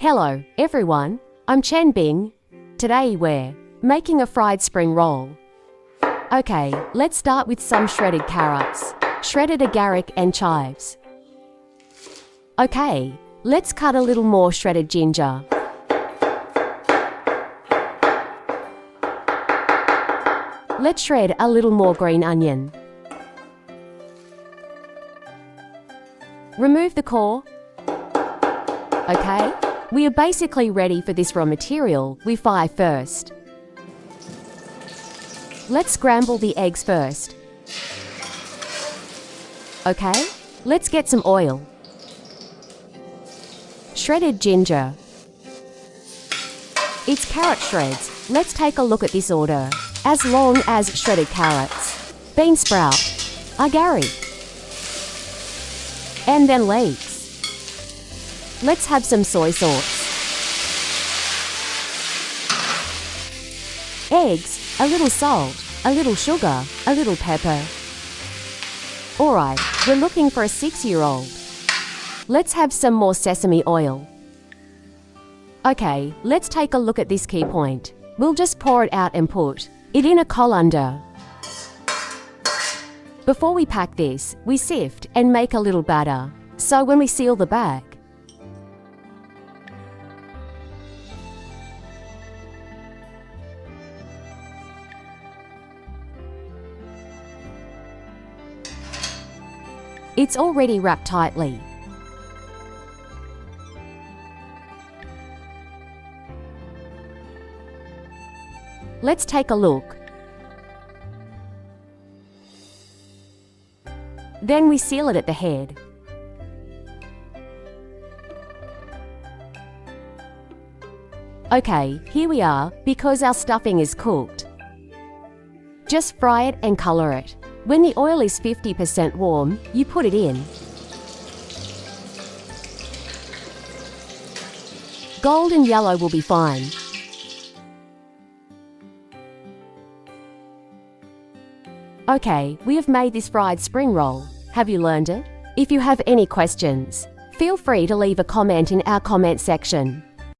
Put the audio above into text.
Hello, everyone. I'm Chen Bing. Today we're making a fried spring roll. Okay, let's start with some shredded carrots, shredded agaric and chives. Okay, let's cut a little more shredded ginger. Let's shred a little more green onion. Remove the core. Okay, we are basically ready for this raw material. We fry first. Let's scramble the eggs first. Okay, let's get some oil. Shredded ginger. It's carrot shreds. Let's take a look at this order. As long as shredded carrots, bean sprout, agaric, and then leeks. Let's have some soy sauce. Eggs, a little salt, a little sugar, a little pepper. Alright, we're looking for a 6-year-old. Let's have some more sesame oil. Okay, let's take a look at this key point. We'll just pour it out and put it in a colander. Before we pack this, we sift and make a little batter, so when we seal the bag, it's already wrapped tightly. Let's take a look. Then we seal it at the head. Okay, here we are, because our stuffing is cooked. Just fry it and color it. When the oil is 50% warm, you put it in. Golden yellow will be fine. Okay, we have made this fried spring roll. Have you learned it? If you have any questions, feel free to leave a comment in our comment section.